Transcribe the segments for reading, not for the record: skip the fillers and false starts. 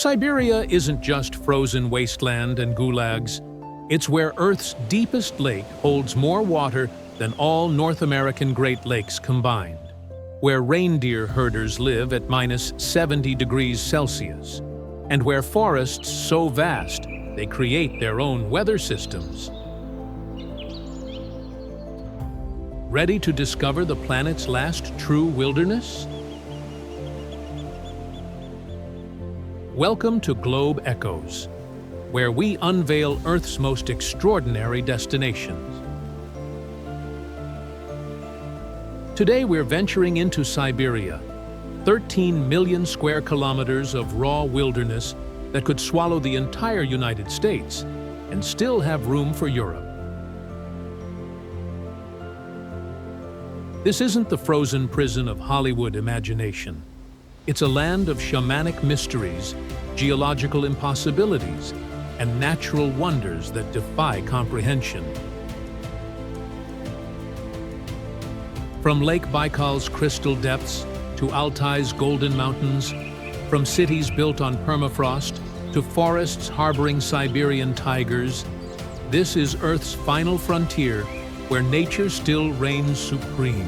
Siberia isn't just frozen wasteland and gulags. It's where Earth's deepest lake holds more water than all North American Great Lakes combined, where reindeer herders live at -70 degrees Celsius, and where forests so vast they create their own weather systems. Ready to discover the planet's last true wilderness? Welcome to Globe Echoes, where we unveil Earth's most extraordinary destinations. Today we're venturing into Siberia, 13 million square kilometers of raw wilderness that could swallow the entire United States and still have room for Europe. This isn't the frozen prison of Hollywood imagination. It's a land of shamanic mysteries, geological impossibilities, and natural wonders that defy comprehension. From Lake Baikal's crystal depths to Altai's golden mountains, from cities built on permafrost to forests harboring Siberian tigers, this is Earth's final frontier where nature still reigns supreme.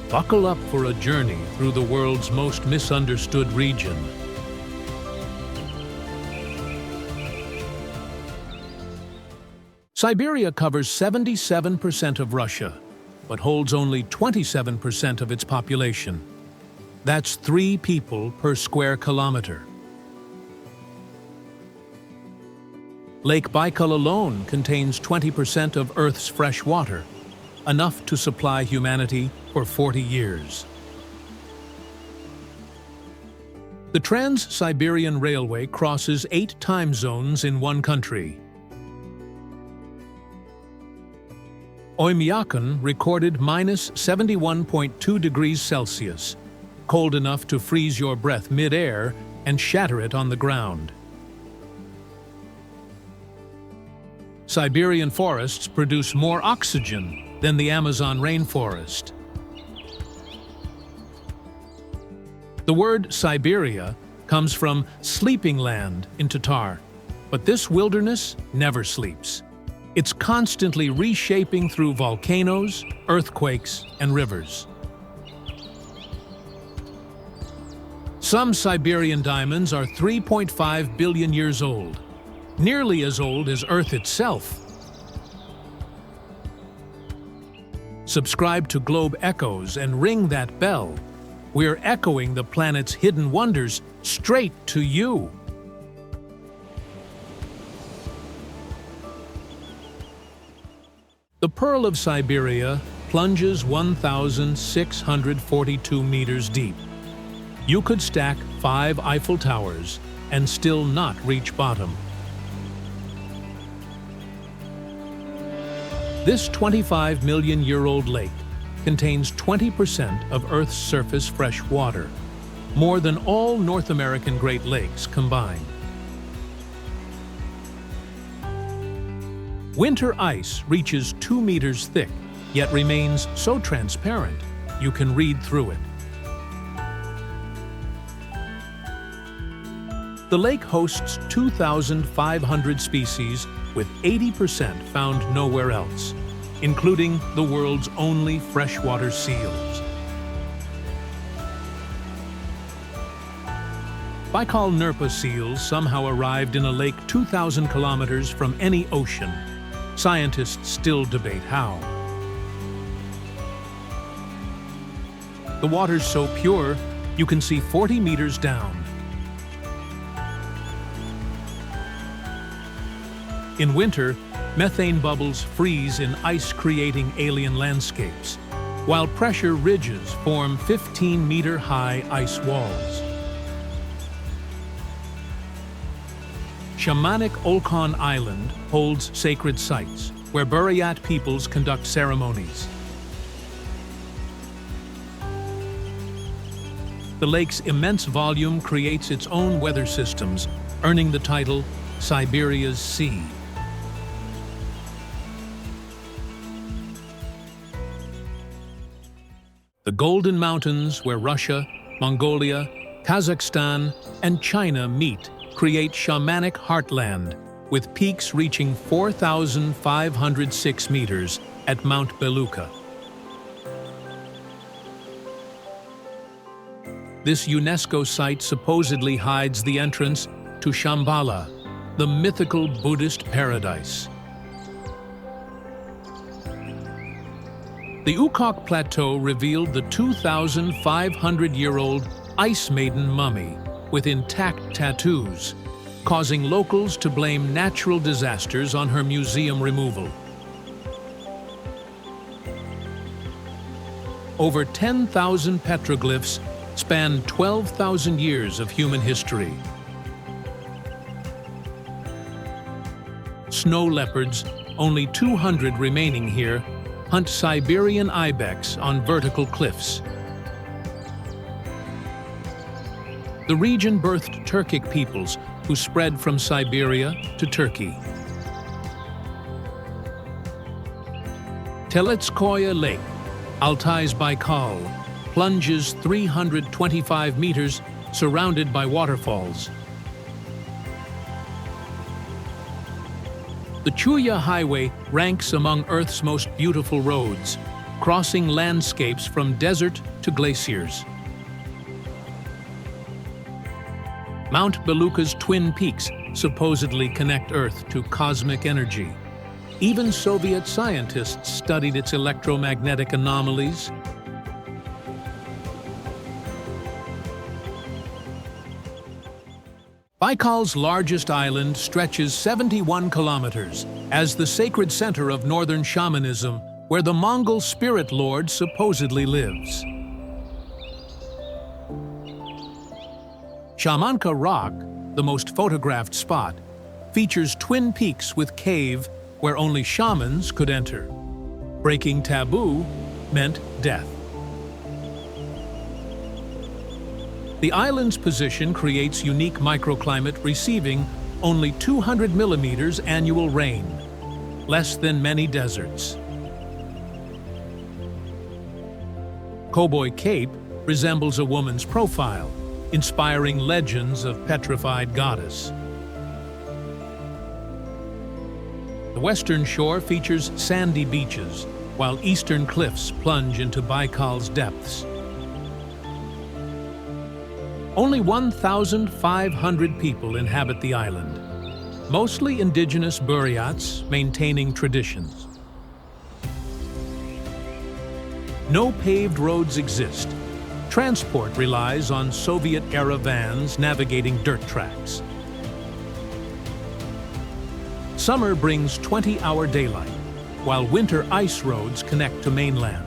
Buckle up for a journey through the world's most misunderstood region. Siberia covers 77% of Russia, but holds only 27% of its population. That's 3 people per square kilometer. Lake Baikal alone contains 20% of Earth's fresh water, enough to supply humanity for 40 years. The Trans-Siberian Railway crosses 8 time zones in one country. Oymyakon recorded -71.2 degrees Celsius, cold enough to freeze your breath mid-air and shatter it on the ground. Siberian forests produce more oxygen than the Amazon rainforest. The word Siberia comes from sleeping land in Tatar, but this wilderness never sleeps. It's constantly reshaping through volcanoes, earthquakes, and rivers. Some Siberian diamonds are 3.5 billion years old, nearly as old as Earth itself. Subscribe to Globe Echoes and ring that bell. We're echoing the planet's hidden wonders straight to you. The Pearl of Siberia plunges 1,642 meters deep. You could stack 5 Eiffel Towers and still not reach bottom. This 25-million-year-old lake contains 20% of Earth's surface fresh water, more than all North American Great Lakes combined. Winter ice reaches 2 meters thick, yet remains so transparent you can read through it. The lake hosts 2,500 species, with 80% found nowhere else, including the world's only freshwater seals. Baikal Nerpa seals somehow arrived in a lake 2,000 kilometers from any ocean. Scientists still debate how. The water's so pure, you can see 40 meters down. In winter, methane bubbles freeze in ice-creating alien landscapes, while pressure ridges form 15-meter-high ice walls. Shamanic OLKHON Island holds sacred sites, where Buryat peoples conduct ceremonies. The lake's immense volume creates its own weather systems, earning the title Siberia's Sea. The Golden Mountains, where Russia, Mongolia, Kazakhstan, and China meet, create shamanic heartland, with peaks reaching 4,506 meters at Mount Belukha. This UNESCO site supposedly hides the entrance to Shambhala, the mythical Buddhist paradise. The Ukok Plateau revealed the 2,500-year-old Ice Maiden mummy with intact tattoos, causing locals to blame natural disasters on her museum removal. Over 10,000 petroglyphs span 12,000 years of human history. Snow leopards, only 200 remaining here, hunt Siberian ibex on vertical cliffs. The region birthed Turkic peoples who spread from Siberia to Turkey. Telitskoye Lake, Altai's Baikal, plunges 325 meters, surrounded by waterfalls. The Chuya Highway ranks among Earth's most beautiful roads, crossing landscapes from desert to glaciers. Mount Belukha's twin peaks supposedly connect Earth to cosmic energy. Even Soviet scientists studied its electromagnetic anomalies. Baikal's largest island stretches 71 kilometers as the sacred center of northern shamanism, where the Mongol spirit lord supposedly lives. Shamanka Rock, the most photographed spot, features twin peaks with cave where only shamans could enter. Breaking taboo meant death. The island's position creates unique microclimate, receiving only 200 millimeters annual rain, less than many deserts. Cowboy Cape resembles a woman's profile, inspiring legends of petrified goddess. The western shore features sandy beaches, while eastern cliffs plunge into Baikal's depths. Only 1,500 people inhabit the island, mostly indigenous Buryats maintaining traditions. No paved roads exist. Transport relies on Soviet-era vans navigating dirt tracks. Summer brings 20-hour daylight, while winter ice roads connect to mainland.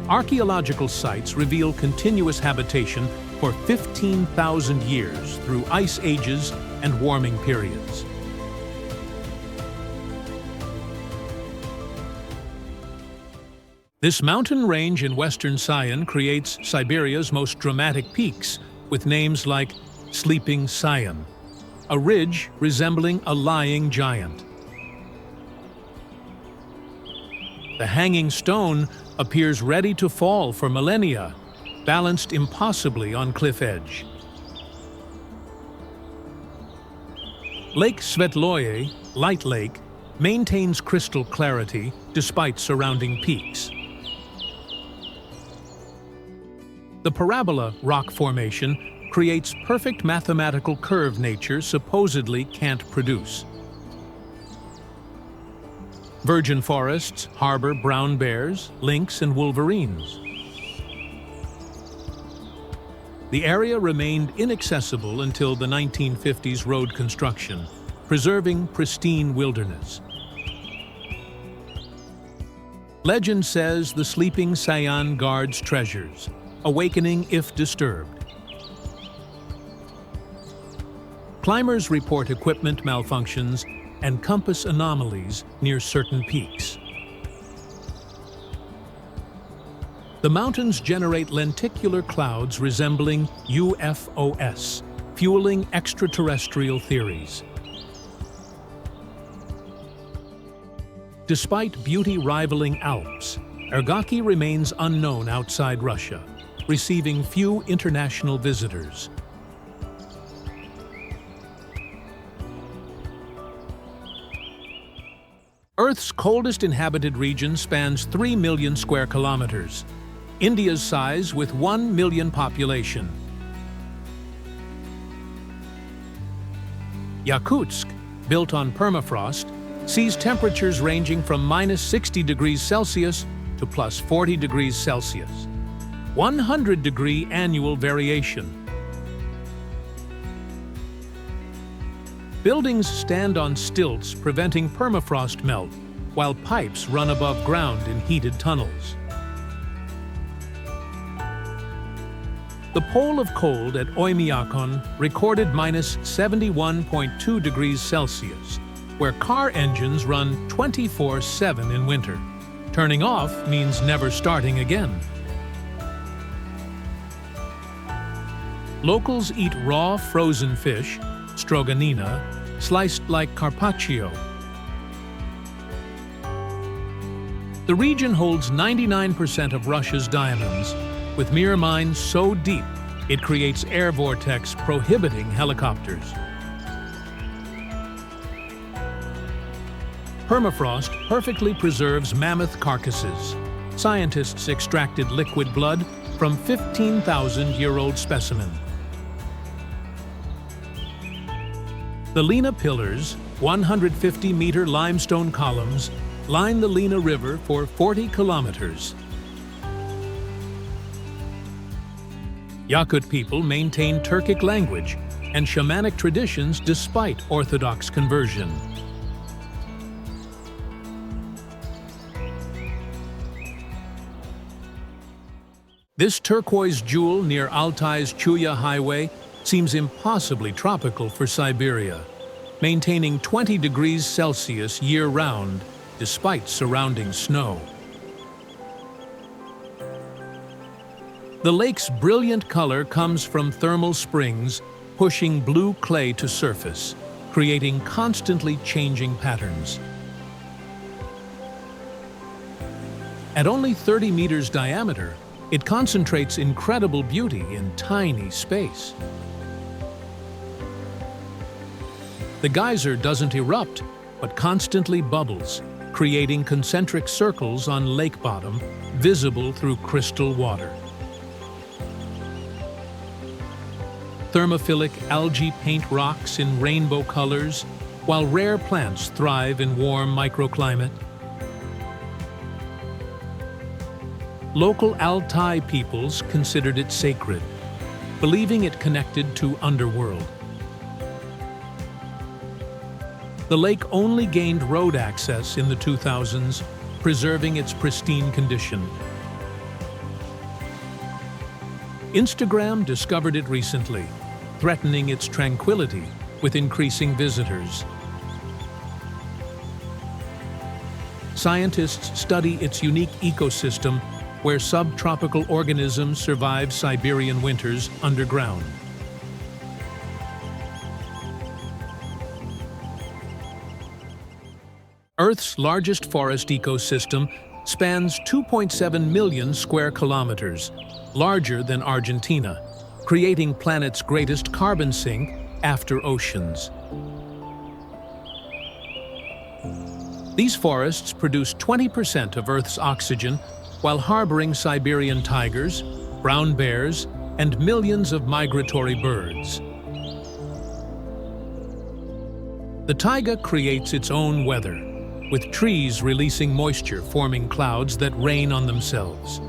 Archaeological sites reveal continuous habitation for 15,000 years through ice ages and warming periods. This mountain range in western Siam creates Siberia's most dramatic peaks, with names like Sleeping Siam, a ridge resembling a lying giant. The hanging stone appears ready to fall for millennia, balanced impossibly on cliff edge. Lake Svetloye, Light Lake, maintains crystal clarity despite surrounding peaks. The parabola rock formation creates perfect mathematical curve nature supposedly can't produce. Virgin forests harbor brown bears, lynx, and wolverines. The area remained inaccessible until the 1950s road construction, preserving pristine wilderness. Legend says the sleeping Siam guards treasures, awakening if disturbed. Climbers report equipment malfunctions and compass anomalies near certain peaks. The mountains generate lenticular clouds resembling UFOs, fueling extraterrestrial theories. Despite beauty rivaling Alps, ERGAKI remains unknown outside Russia, receiving few international visitors. Earth's coldest inhabited region spans 3 million square kilometers, India's size with 1 million population. Yakutsk, built on permafrost, sees temperatures ranging from -60 degrees Celsius to +40 degrees Celsius. 100-degree annual variation. Buildings stand on stilts, preventing permafrost melt, while pipes run above ground in heated tunnels. The pole of cold at OLKHON recorded -71.2 degrees Celsius, where car engines run 24/7 in winter. Turning off means never starting again. Locals eat raw frozen fish, stroganina, sliced like carpaccio. The region holds 99% of Russia's diamonds, with Mir mines so deep it creates air vortex prohibiting helicopters. Permafrost perfectly preserves mammoth carcasses. Scientists extracted liquid blood from 15,000-year-old specimen. The Lena Pillars, 150-meter limestone columns, line the Lena River for 40 kilometers. Yakut people maintain Turkic language and shamanic traditions despite Orthodox conversion. This turquoise jewel near Altai's Chuya Highway seems impossibly tropical for Siberia, maintaining 20 degrees Celsius year-round despite surrounding snow. The lake's brilliant color comes from thermal springs pushing blue clay to surface, creating constantly changing patterns. At only 30 meters diameter, it concentrates incredible beauty in tiny space. The geyser doesn't erupt, but constantly bubbles, creating concentric circles on lake bottom, visible through crystal water. Thermophilic algae paint rocks in rainbow colors, while rare plants thrive in warm microclimate. Local ALTAI peoples considered it sacred, believing it connected to underworld. The lake only gained road access in the 2000s, preserving its pristine condition. Instagram discovered it recently, threatening its tranquility with increasing visitors. Scientists study its unique ecosystem where subtropical organisms survive Siberian winters underground. Earth's largest forest ecosystem spans 2.7 million square kilometers, larger than Argentina, creating planet's greatest carbon sink after oceans. These forests produce 20% of Earth's oxygen while harboring Siberian tigers, brown bears, and millions of migratory birds. The taiga creates its own weather, with trees releasing moisture forming clouds that rain on themselves.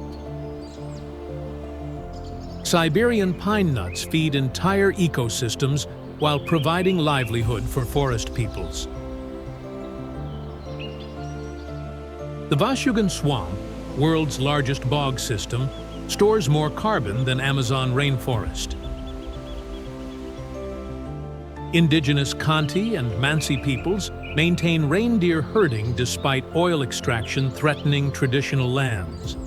Siberian pine nuts feed entire ecosystems while providing livelihood for forest peoples. The Vashugan Swamp, world's largest bog system, stores more carbon than Amazon rainforest. Indigenous Khanty and Mansi peoples maintain reindeer herding despite oil extraction threatening traditional lands.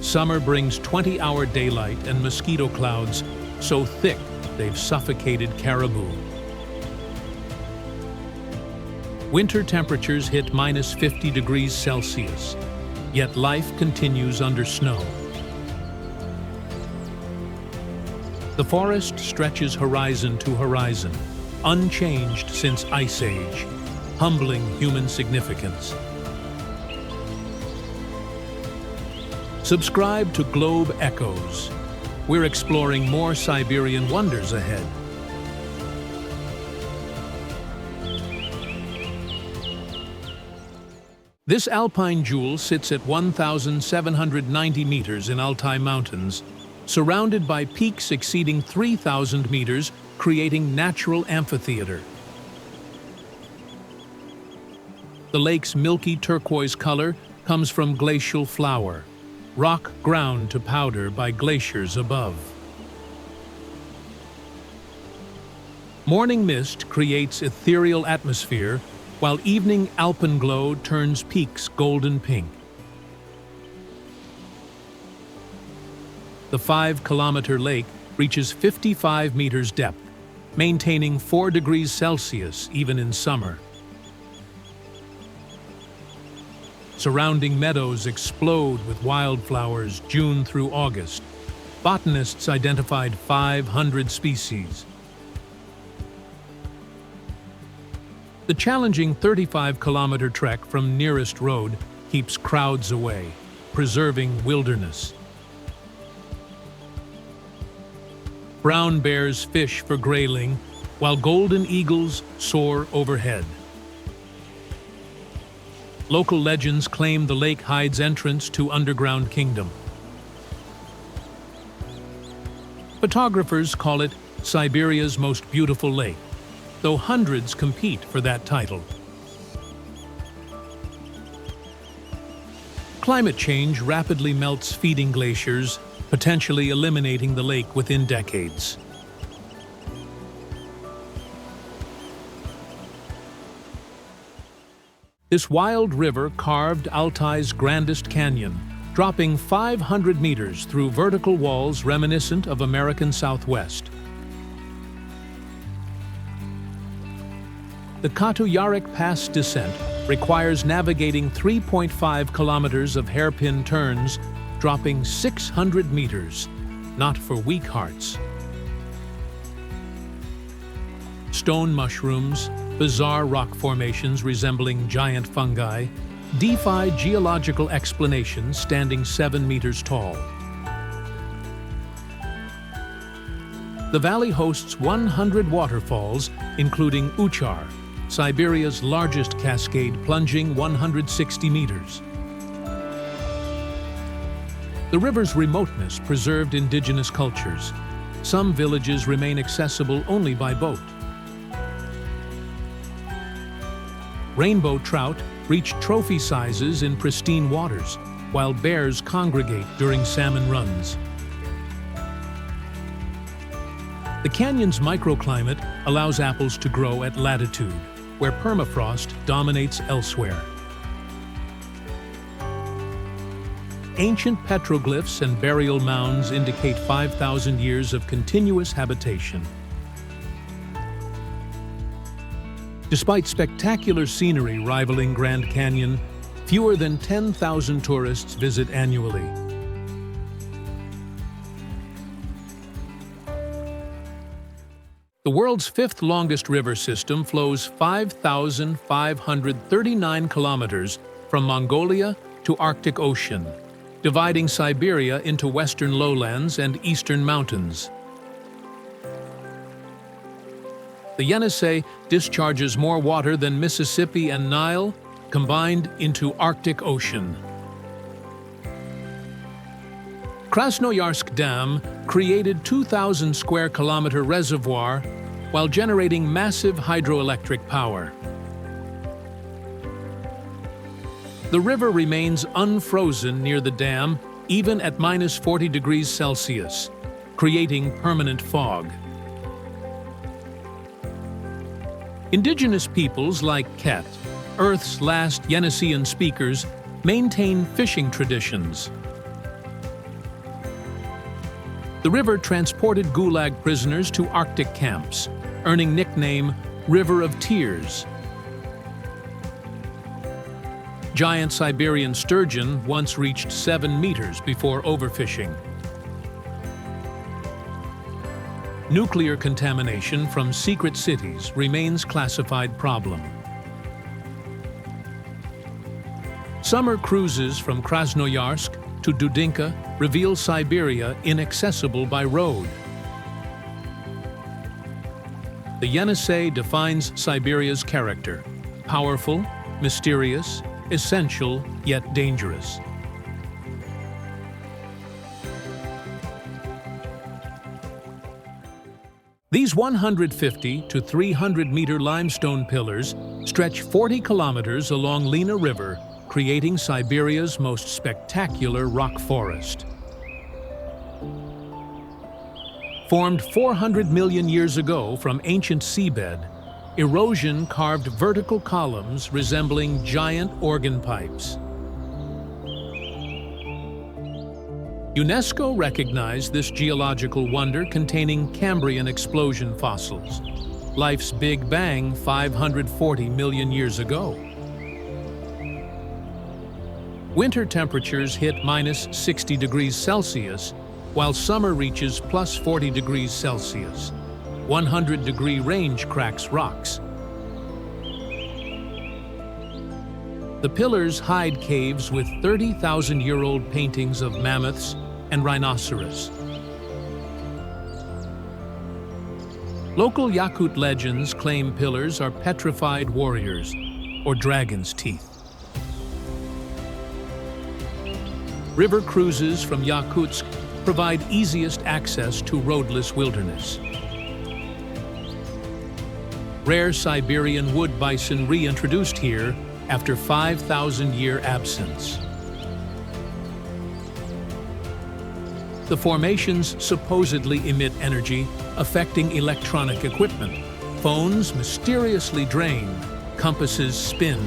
Summer brings 20-hour daylight and mosquito clouds so thick they've suffocated caribou. Winter temperatures hit minus 50 degrees Celsius, yet life continues under snow. The forest stretches horizon to horizon, unchanged since Ice Age, humbling human significance. Subscribe to Globe Echoes. We're exploring more Siberian wonders ahead. This alpine jewel sits at 1,790 meters in Altai Mountains, surrounded by peaks exceeding 3,000 meters, creating natural amphitheater. The lake's milky turquoise color comes from glacial flour, rock ground to powder by glaciers above. Morning mist creates ethereal atmosphere, while evening alpenglow turns peaks golden pink. The 5-kilometer lake reaches 55 meters depth, maintaining 4 degrees Celsius even in summer. Surrounding meadows explode with wildflowers June through August. Botanists identified 500 species. The challenging 35-kilometer trek from nearest road keeps crowds away, preserving wilderness. Brown bears fish for grayling, while golden eagles soar overhead. Local legends claim the lake hides entrance to underground kingdom. Photographers call it Siberia's most beautiful lake, though hundreds compete for that title. Climate change rapidly melts feeding glaciers, potentially eliminating the lake within decades. This wild river carved Altai's grandest canyon, dropping 500 meters through vertical walls reminiscent of American Southwest. The Katuyarik Pass descent requires navigating 3.5 kilometers of hairpin turns, dropping 600 meters, not for weak hearts. Stone mushrooms, bizarre rock formations resembling giant fungi, defy geological explanations standing 7 meters tall. The valley hosts 100 waterfalls, including Uchar, Siberia's largest cascade plunging 160 meters. The river's remoteness preserved indigenous cultures. Some villages remain accessible only by boat. Rainbow trout reach trophy sizes in pristine waters, while bears congregate during salmon runs. The canyon's microclimate allows apples to grow at latitude, where permafrost dominates elsewhere. Ancient petroglyphs and burial mounds indicate 5,000 years of continuous habitation. Despite spectacular scenery rivaling Grand Canyon, fewer than 10,000 tourists visit annually. The world's fifth longest river system flows 5,539 kilometers from Mongolia to Arctic Ocean, dividing Siberia into western lowlands and eastern mountains. The YENISEI discharges more water than Mississippi and Nile combined into Arctic Ocean. KRASNOYARSK Dam created 2,000 square kilometer reservoir while generating massive hydroelectric power. The river remains unfrozen near the dam even at minus 40 degrees Celsius, creating permanent fog. Indigenous peoples like Ket, Earth's last Yeniseian speakers, maintain fishing traditions. The river transported Gulag prisoners to Arctic camps, earning nickname River of Tears. Giant Siberian sturgeon once reached 7 meters before overfishing. Nuclear contamination from secret cities remains classified problem. Summer cruises from Krasnoyarsk to Dudinka reveal Siberia inaccessible by road. The Yenisei defines Siberia's character: powerful, mysterious, essential, yet dangerous. These 150 to 300-meter limestone pillars stretch 40 kilometers along Lena River, creating Siberia's most spectacular rock forest. Formed 400 million years ago from ancient seabed, erosion carved vertical columns resembling giant organ pipes. UNESCO recognized this geological wonder containing Cambrian explosion fossils, life's Big Bang 540 million years ago. Winter temperatures hit minus 60 degrees Celsius, while summer reaches plus 40 degrees Celsius. 100-degree range cracks rocks. The pillars hide caves with 30,000-year-old paintings of mammoths and rhinoceros. Local Yakut legends claim pillars are petrified warriors or dragon's teeth. River cruises from Yakutsk provide easiest access to roadless wilderness. Rare Siberian wood bison reintroduced here after 5,000-year absence. The formations supposedly emit energy, affecting electronic equipment. Phones mysteriously drain, compasses spin.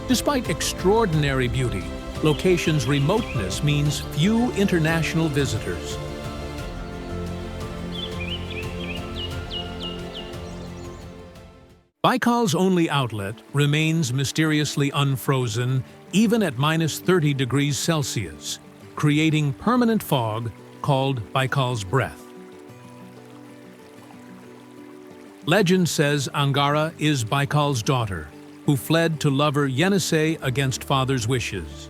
Despite extraordinary beauty, location's remoteness means few international visitors. Baikal's only outlet remains mysteriously unfrozen even at minus 30 degrees Celsius, creating permanent fog called Baikal's breath. Legend says Angara is Baikal's daughter, who fled to lover YENISEI against father's wishes.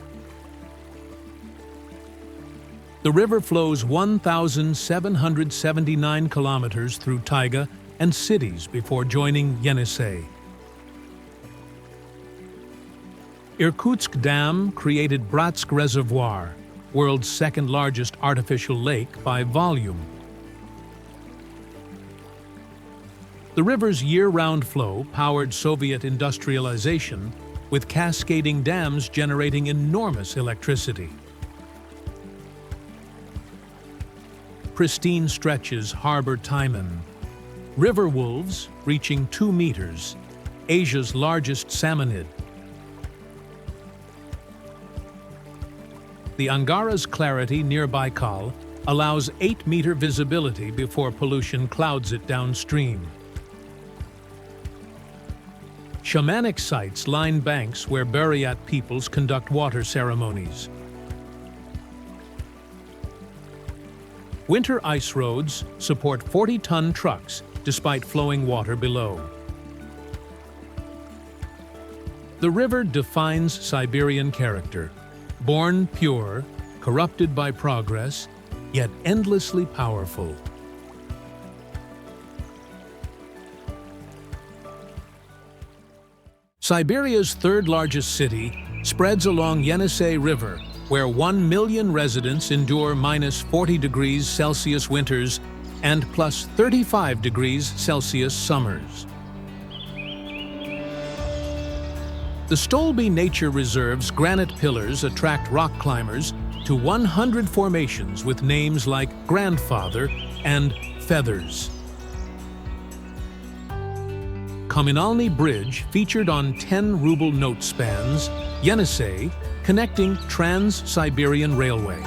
The river flows 1,779 kilometers through taiga and cities before joining YENISEI. Irkutsk Dam created Bratsk Reservoir, world's second-largest artificial lake by volume. The river's year-round flow powered Soviet industrialization, with cascading dams generating enormous electricity. Pristine stretches harbor taimen, river wolves reaching 2 meters, Asia's largest salmonid. The Angara's clarity near Baikal allows 8-meter visibility before pollution clouds it downstream. Shamanic sites line banks where Buryat peoples conduct water ceremonies. Winter ice roads support 40-ton trucks despite flowing water below. The river defines Siberian character, born pure, corrupted by progress, yet endlessly powerful. Siberia's third-largest city spreads along Yenisei River, where 1 million residents endure minus 40 degrees Celsius winters and plus 35 degrees Celsius summers. The Stolby Nature Reserve's granite pillars attract rock climbers to 100 formations with names like Grandfather and Feathers. Komunalny Bridge featured on 10 ruble note spans, Yenisei, connecting Trans-Siberian Railway.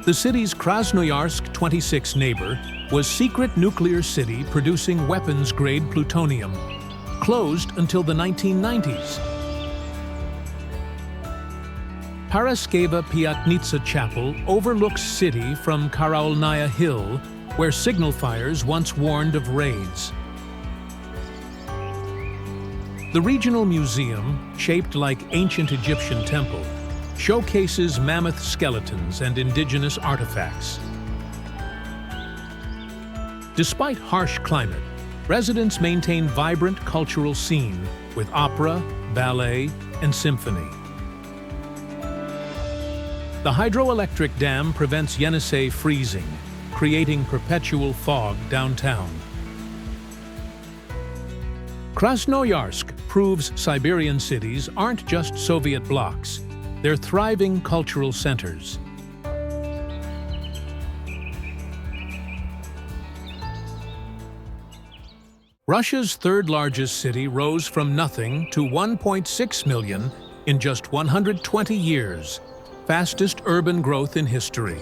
The city's Krasnoyarsk 26 neighbor was secret nuclear city producing weapons-grade plutonium, closed until the 1990s. Paraskeva Piatnitsa Chapel overlooks city from Karaulnaya Hill, where signal fires once warned of raids. The regional museum, shaped like ancient Egyptian temple, showcases mammoth skeletons and indigenous artifacts. Despite harsh climate, residents maintain vibrant cultural scene with opera, ballet, and symphony. The hydroelectric dam prevents YENISEI freezing, creating perpetual fog downtown. Krasnoyarsk proves Siberian cities aren't just Soviet blocs, they're thriving cultural centers. Russia's third-largest city rose from nothing to 1.6 million in just 120 years, fastest urban growth in history.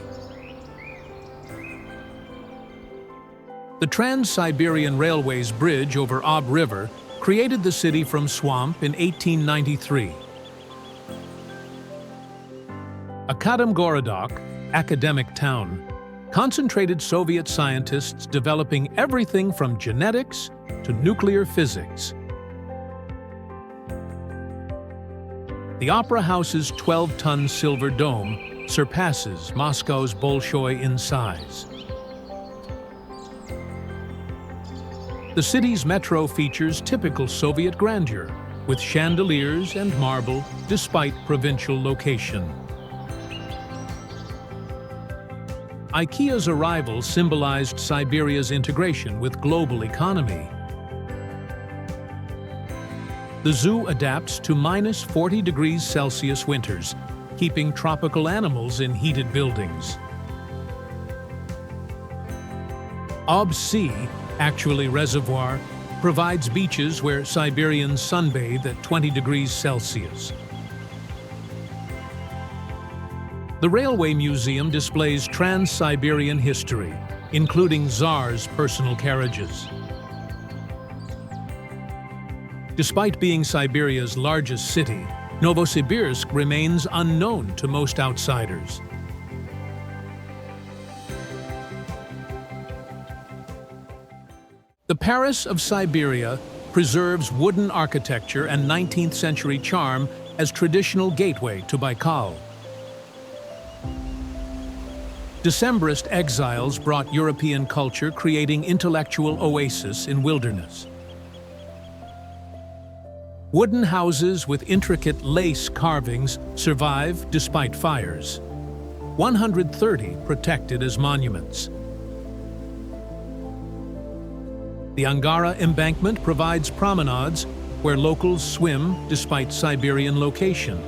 The Trans-Siberian Railway's bridge over Ob River created the city from swamp in 1893. Akademgorodok, academic town, concentrated Soviet scientists developing everything from genetics to nuclear physics. The Opera House's 12-ton silver dome surpasses Moscow's Bolshoi in size. The city's metro features typical Soviet grandeur, with chandeliers and marble despite provincial location. IKEA's arrival symbolized Siberia's integration with global economy. The zoo adapts to minus 40 degrees Celsius winters, keeping tropical animals in heated buildings. Ob Sea, actually reservoir, provides beaches where Siberians sunbathe at 20 degrees Celsius. The Railway Museum displays Trans-Siberian history, including Tsar's personal carriages. Despite being Siberia's largest city, Novosibirsk remains unknown to most outsiders. The Paris of Siberia preserves wooden architecture and 19th century charm as traditional gateway to Baikal. Decembrist exiles brought European culture, creating intellectual oasis in wilderness. Wooden houses with intricate lace carvings survive despite fires. 130 protected as monuments. The Angara embankment provides promenades where locals swim despite Siberian location.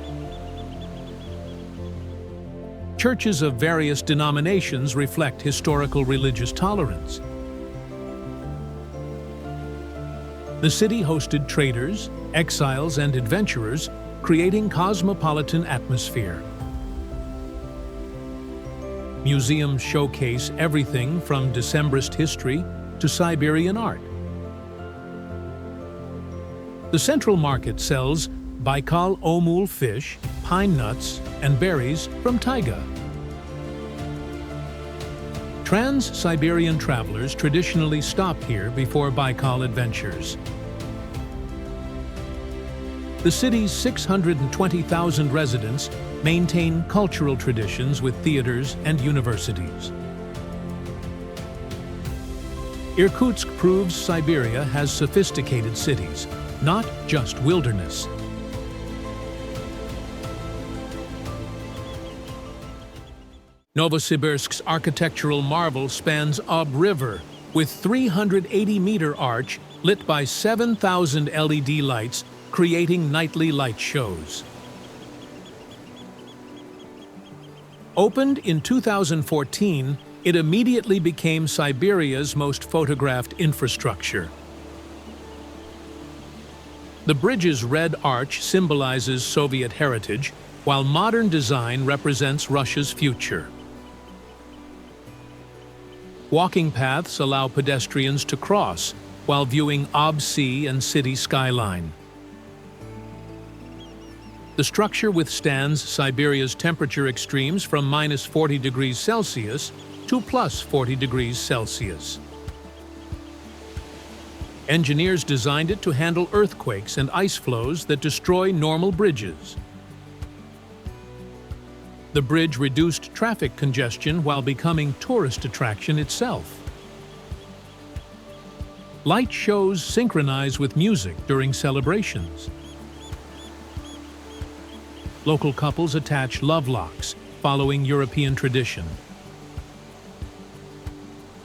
Churches of various denominations reflect historical religious tolerance. The city hosted traders, exiles, and adventurers, creating cosmopolitan atmosphere. Museums showcase everything from Decembrist history to Siberian art. The Central Market sells Baikal Omul fish, pine nuts, and berries from TAIGA. Trans-Siberian travelers traditionally stop here before Baikal adventures. The city's 620,000 residents maintain cultural traditions with theaters and universities. Irkutsk proves Siberia has sophisticated cities, not just wilderness. Novosibirsk's architectural marvel spans Ob River, with 380-meter arch lit by 7,000 LED lights, creating nightly light shows. Opened in 2014, it immediately became Siberia's most photographed infrastructure. The bridge's red arch symbolizes Soviet heritage, while modern design represents Russia's future. Walking paths allow pedestrians to cross while viewing sea and city skyline. The structure withstands Siberia's temperature extremes from -40 degrees Celsius to +40 degrees Celsius. Engineers designed it to handle earthquakes and ice flows that destroy normal bridges. The bridge reduced traffic congestion while becoming tourist attraction itself. Light shows synchronize with music during celebrations. Local couples attach love locks, following European tradition.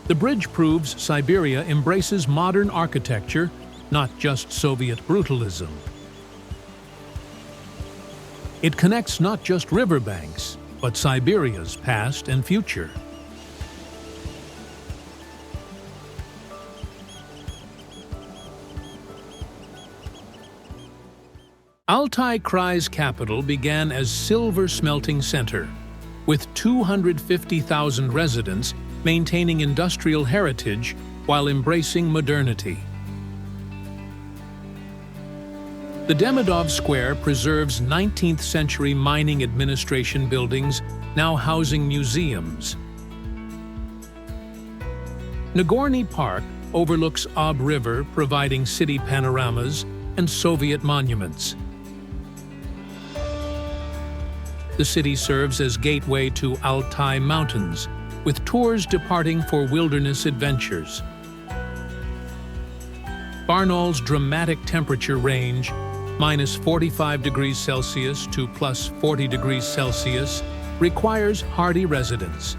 The bridge proves Siberia embraces modern architecture, not just Soviet brutalism. It connects not just riverbanks, but Siberia's past and future. Altai Krai's capital began as silver smelting center, with 250,000 residents maintaining industrial heritage while embracing modernity. The Demidov Square preserves 19th century mining administration buildings now housing museums. Nagorny Park overlooks Ob River, providing city panoramas and Soviet monuments. The city serves as gateway to Altai Mountains, with tours departing for wilderness adventures. BARNAUL's dramatic temperature range, -45 degrees Celsius to +40 degrees Celsius, requires hardy residents.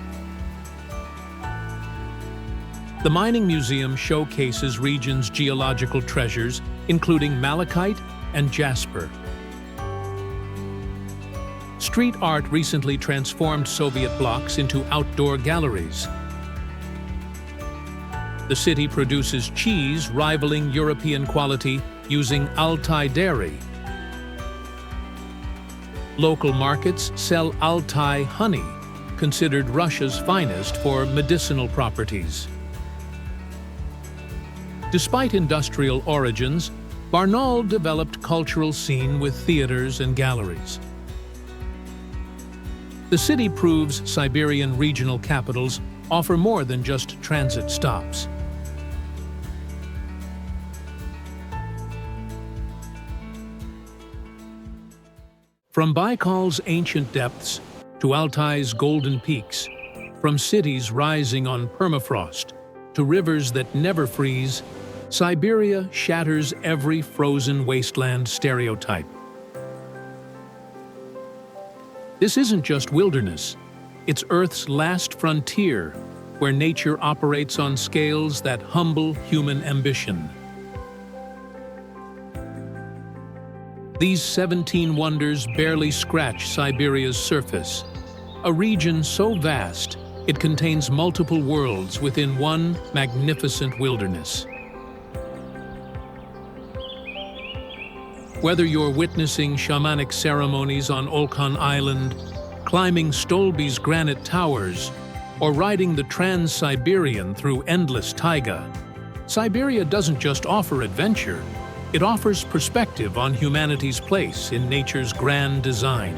The Mining Museum showcases region's geological treasures, including malachite and jasper. Street art recently transformed Soviet blocks into outdoor galleries. The city produces cheese rivaling European quality using Altai dairy. Local markets sell Altai honey, considered Russia's finest for medicinal properties. Despite industrial origins, BARNAUL developed cultural scene with theaters and galleries. The city proves Siberian regional capitals offer more than just transit stops. From Baikal's ancient depths to Altai's golden peaks, from cities rising on permafrost to rivers that never freeze, Siberia shatters every frozen wasteland stereotype. This isn't just wilderness, it's Earth's last frontier, where nature operates on scales that humble human ambition. These 17 wonders barely scratch Siberia's surface, a region so vast it contains multiple worlds within one magnificent wilderness. Whether you're witnessing shamanic ceremonies on OLKHON Island, climbing Stolby's granite towers, or riding the Trans-Siberian through endless taiga, Siberia doesn't just offer adventure, it offers perspective on humanity's place in nature's grand design.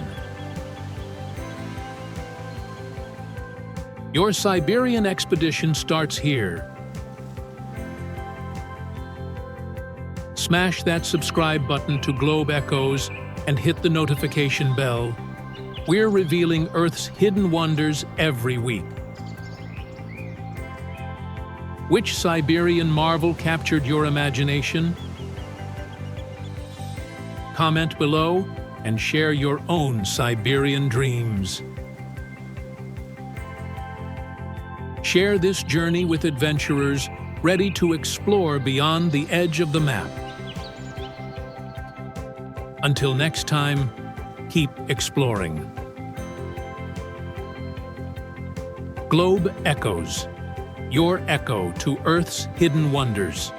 Your Siberian expedition starts here. Smash that subscribe button to Globe Echoes and hit the notification bell. We're revealing Earth's hidden wonders every week. Which Siberian marvel captured your imagination? Comment below and share your own Siberian dreams. Share this journey with adventurers ready to explore beyond the edge of the map. Until next time, keep exploring. Globe Echoes, your echo to Earth's hidden wonders.